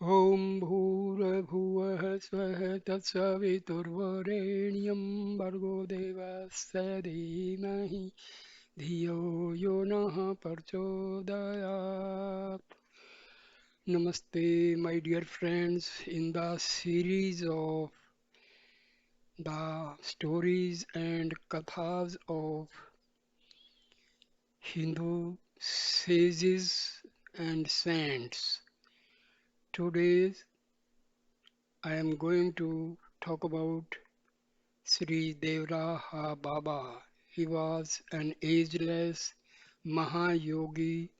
ॐ भूर्भुवः स्वः तत्सवितुर्वरेण्यं भर्गो देवस्य धीमहि धियो यो नः प्रचोदयात्. Namaste, my dear friends. In the series of the stories and kathas of Hindu sages and saints, today I am going to talk about Sri Devraha Baba. He was an ageless Mahayogi,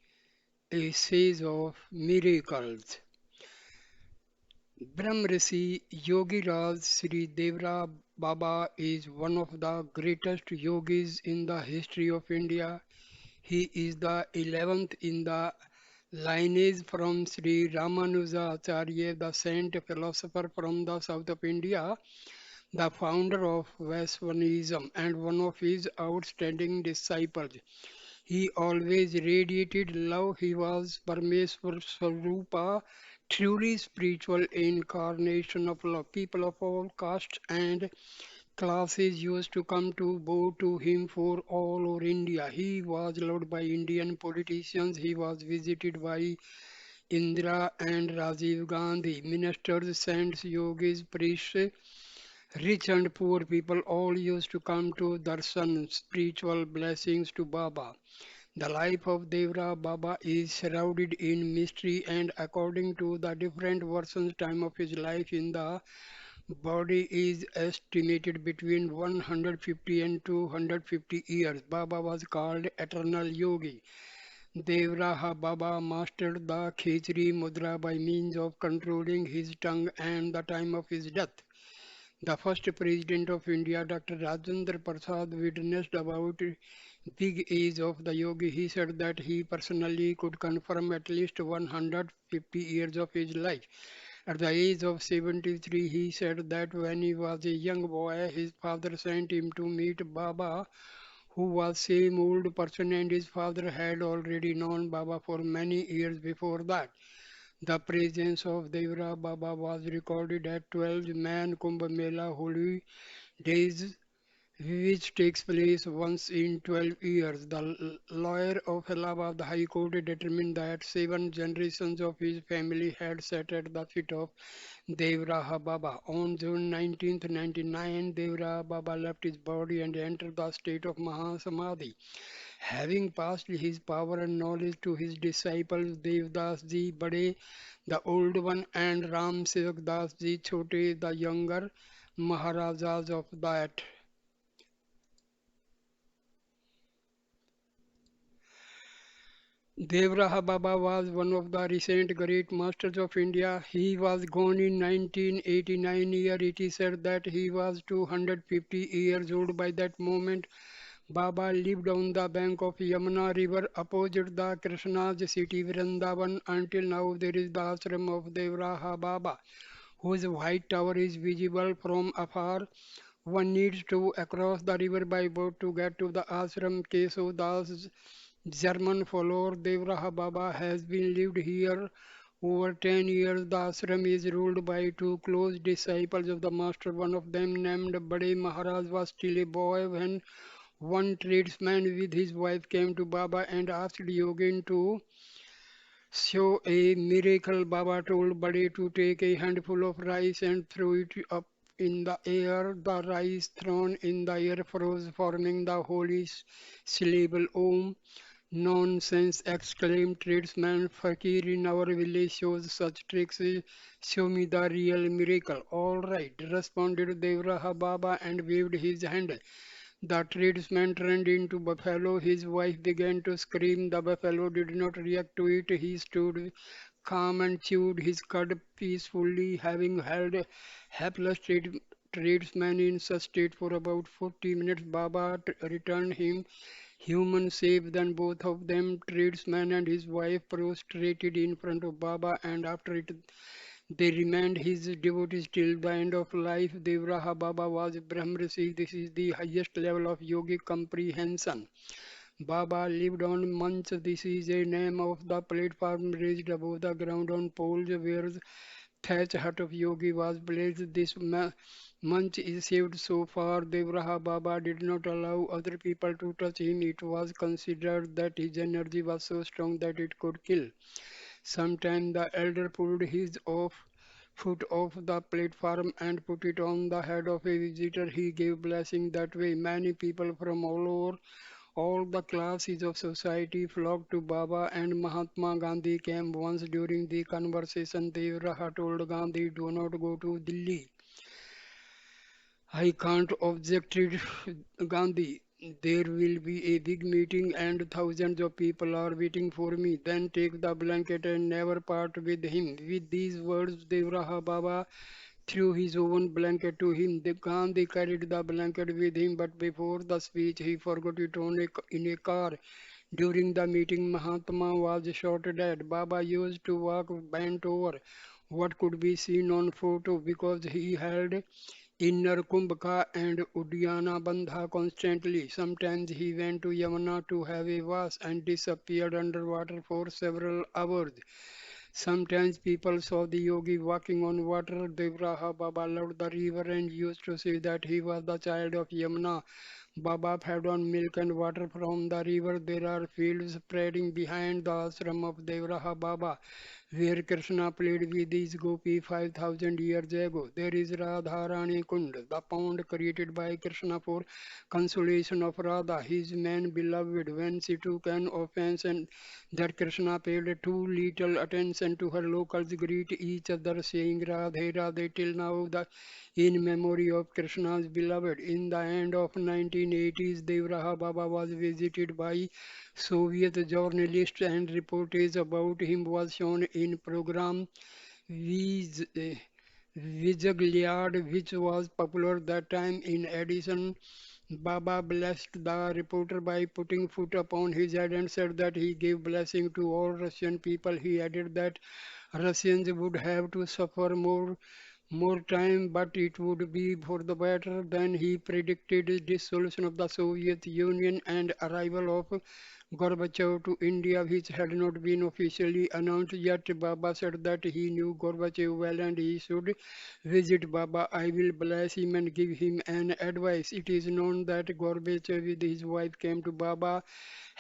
a sage of miracles. Brahmrishi Yogi Raj Sri Devra Baba is one of the greatest yogis in the history of India. He is the 11th in the lineage from Sri Ramanuja Acharya, the saint philosopher from the south of India, the founder of Vaishnavism and one of his outstanding disciples. He always radiated love. He was Parameswar Swarupa, truly spiritual incarnation of love. People of all castes and classes used to come to bow to him for all over India. He was loved by Indian politicians. He was visited by Indira and Rajiv Gandhi, ministers, saints, yogis, priests. Rich and poor people all used to come to darshan, spiritual blessings to Baba. The life of Devra Baba is shrouded in mystery, and according to the different versions, time of his life in the body is estimated between 150 and 250 years. Baba was called eternal yogi. Devraha Baba mastered the Khechri Mudra by means of controlling his tongue and the time of his death. The first president of India, Dr. Rajendra Prasad, witnessed about big age of the yogi. He said that he personally could confirm at least 150 years of his life. At the age of 73, he said that when he was a young boy, his father sent him to meet Baba, who was same old person, and his father had already known Baba for many years before that. The presence of Devra Baba was recorded at 12 Man Kumbh Mela Holy Days, which takes place once in 12 years. The lawyer of Allahabad High Court determined that 7 generations of his family had sat at the feet of Devraha Baba. On June 19th, 99, Devraha Baba left his body and entered the state of Mahasamadhi, having passed his power and knowledge to his disciples Devdas ji Bade, the old one, and Ram Sevak Das ji Chote, the younger Maharajas of that. Devraha Baba was one of the recent great masters of India. He was born in 1989 year. It is said that he was 250 years old by that moment. Baba lived on the bank of Yamuna river opposite the Krishna's city Vrindavan. Until now there is the ashram of Devraha Baba, whose white tower is visible from afar. One needs to cross the river by boat to get to the ashram. Keso Das, German follower Devraha Baba, has been lived here over 10 years. The ashram is ruled by two close disciples of the master. One of them, named Bade Maharaj, was still a boy when one tradesman with his wife came to Baba and asked Yogin to show a miracle. Baba told Bade to take a handful of rice and throw it up in the air. The rice thrown in the air froze, forming the holy syllable Om. Nonsense, exclaimed tradesman. Fakir in our village shows such tricks. Show me the real miracle. All right, responded Devraha Baba and waved his hand. The tradesman turned into buffalo. His wife began to scream. The buffalo did not react to it. He stood calm and chewed his cud peacefully, having held a helpless tradesman in such state for about 40 minutes. Baba returned him human safe. Then both of them, tradesman and his wife, prostrated in front of Baba, and after it they remained his devotees till the end of life. Devraha Baba was Brahmrishi. This is the highest level of yogic comprehension. Baba lived on Manch. This is a name of the platform raised above the ground on poles where the thatch hut of Yogi was placed. This Manch is saved so far. Devraha Baba did not allow other people to touch him. It was considered that his energy was so strong that it could kill. Sometimes the elder pulled his off foot off the platform and put it on the head of a visitor. He gave blessing that way. Many people from all over all the classes of society flocked to Baba, and Mahatma Gandhi came once during the conversation. Devraha told Gandhi, "Do not go to Delhi. I can't," objected Gandhi. "There will be a big meeting and thousands of people are waiting for me. Then take the blanket and never part with him." With these words, Devraha Baba threw his own blanket to him. The Gandhi carried the blanket with him, but before the speech he forgot it in a car. During the meeting, Mahatma was shot dead. Baba used to walk bent over what could be seen on photo because he held inner Kumbhaka and Uddiyana Bandha constantly. Sometimes he went to Yamuna to have a wash and disappeared underwater for several hours. Sometimes people saw the yogi walking on water. Devraha Baba loved the river and used to say that he was the child of Yamuna. Baba fed on milk and water from the river. There are fields spreading behind the ashram of Devraha Baba, where Krishna played with his gopi 5000 years ago. There is Radharani Kund, the pond created by Krishna for consolation of Radha, his man beloved, when she took an offense and that Krishna paid too little attention to her. Locals greet each other saying Radhe Radhe till now in memory of Krishna's beloved. In the end of 1980s, Devraha Baba was visited by Soviet journalists and reportage about him was shown in program Viz, Vijagliyad, which was popular that time. In addition, Baba blessed the reporter by putting foot upon his head and said that he gave blessing to all Russian people. He added that Russians would have to suffer more time, but it would be for the better. Then he predicted dissolution of the Soviet Union and arrival of Gorbachev to India, which had not been officially announced yet. Baba said that he knew Gorbachev well and he should visit Baba. "I will bless him and give him an advice." It is known that Gorbachev with his wife came to Baba.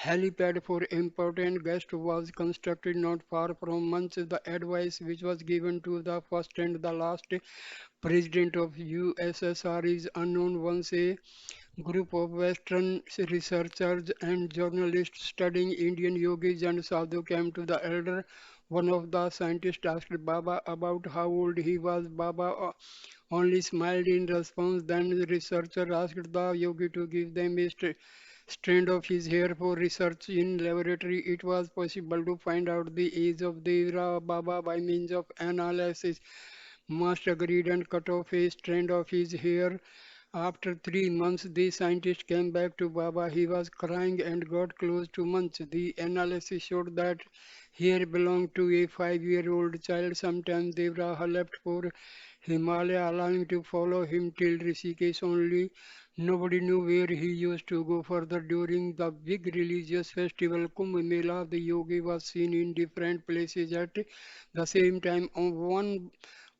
Helipad for important guests was constructed not far from Manch. The advice which was given to the first and the last president of USSR is unknown. Once a group of Western researchers and journalists studying Indian yogis and sadhu came to the elder. One of the scientists asked Baba about how old he was. Baba only smiled in response. Then the researcher asked the yogi to give them a strand of his hair for research in laboratory. It was possible to find out the age of Devra Baba by means of analysis. Must agreed and cut off a strand of his hair. After 3 months, the scientist came back to Baba. He was crying and got close to Munch. The analysis showed that hair belonged to a 5-year-old child. Sometimes Devraha left for Himalaya, allowing to follow him till Rishikesh only. Nobody knew where he used to go further. During the big religious festival Kumbh Mela, the yogi was seen in different places at the same time.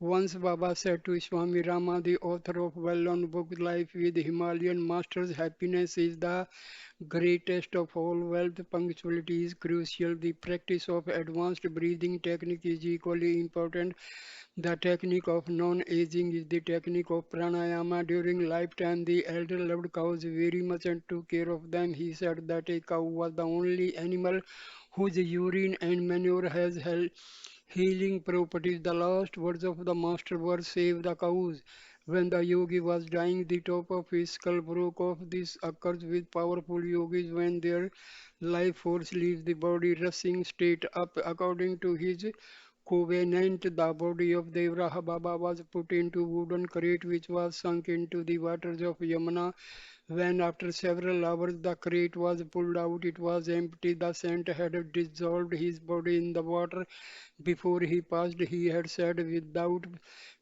Once Baba said to Swami Rama, the author of well-known book Life with Himalayan Masters, "Happiness is the greatest of all wealth. Punctuality is crucial. The practice of advanced breathing technique is equally important. The technique of non-aging is the technique of pranayama. During lifetime, the elder loved cows very much and took care of them. He said that a cow was the only animal whose urine and manure has healing properties." The last words of the master were "save the cows." When the yogi was dying, the top of his skull broke off. This occurs with powerful yogis when their life force leaves the body, rushing straight up. According to his covenant, the body of Devraha Baba was put into wooden crate which was sunk into the waters of Yamuna. When after several hours the crate was pulled out, it was empty. The saint had dissolved his body in the water. Before he passed, he had said, "Without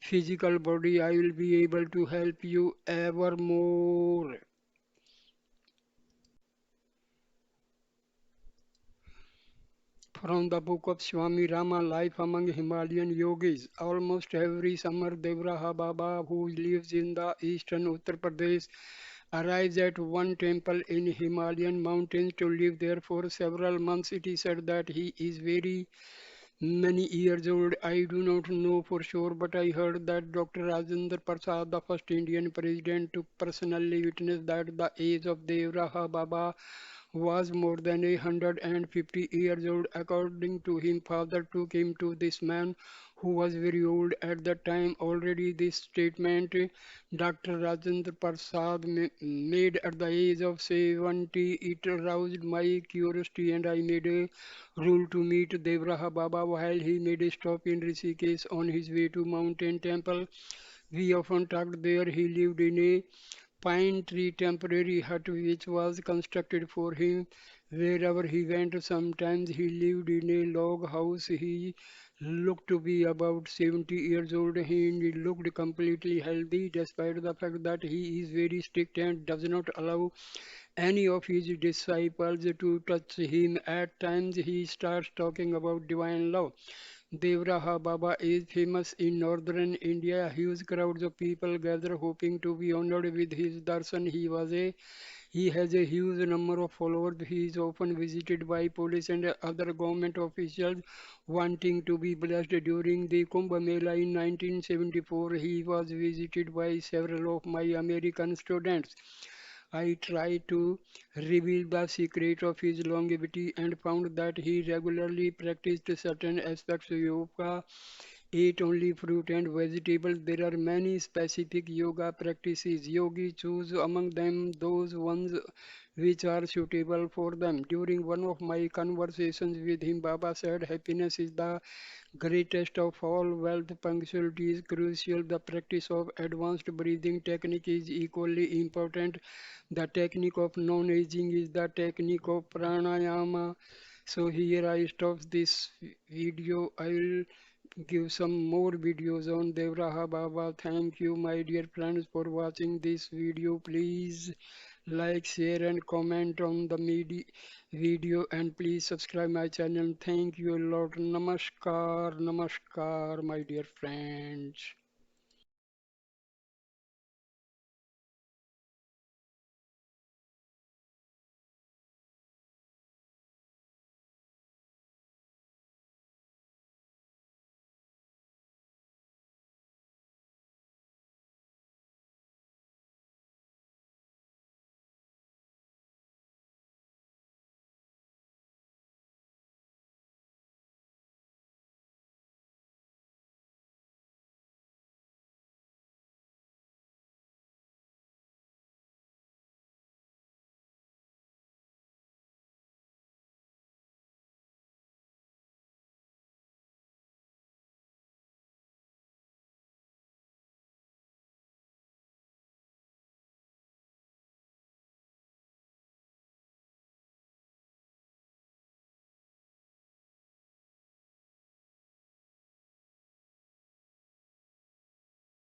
physical body, I will be able to help you evermore." From the book of Swami Rama, Life Among Himalayan Yogis. Almost every summer, Devraha Baba, who lives in the eastern Uttar Pradesh, arrives at one temple in Himalayan mountains to live there for several months. It is said that he is very many years old. I do not know for sure, but I heard that Dr. Rajendra Prasad, the first Indian president to personally witness that the age of Devraha Baba was more than 150 years old. According to him, father took him to this man who was very old at the time. Already this statement Dr. Rajendra Prasad made at the age of 70. It aroused my curiosity and I made a rule to meet Devraha Baba while he made a stop in Rishikesh on his way to mountain temple. We often talked there. He lived in a pine tree temporary hut which was constructed for him wherever he went. Sometimes he lived in a log house. He looked to be about 70 years old. He looked completely healthy despite the fact that he is very strict and does not allow any of his disciples to touch him. At times he starts talking about divine love. Devraha Baba is famous in northern India. Huge crowds of people gather hoping to be honored with his darshan. He has a huge number of followers. He is often visited by police and other government officials wanting to be blessed. During the Kumbh Mela in 1974, he was visited by several of my American students. I tried to reveal the secret of his longevity and found that he regularly practiced certain aspects of yoga, ate only fruit and vegetables. There are many specific yoga practices. Yogis choose among them those ones which are suitable for them. During one of my conversations with him, Baba said, happiness is the greatest of all wealth. Punctuality is crucial. The practice of advanced breathing technique is equally important. The technique of non-aging is the technique of pranayama. So here I stop this video. I will give some more videos on Devraha Baba. Thank you, my dear friends, for watching this video. Please like, share, and comment on the video, and please subscribe my channel. Thank you a lot. Namaskar, namaskar, my dear friends.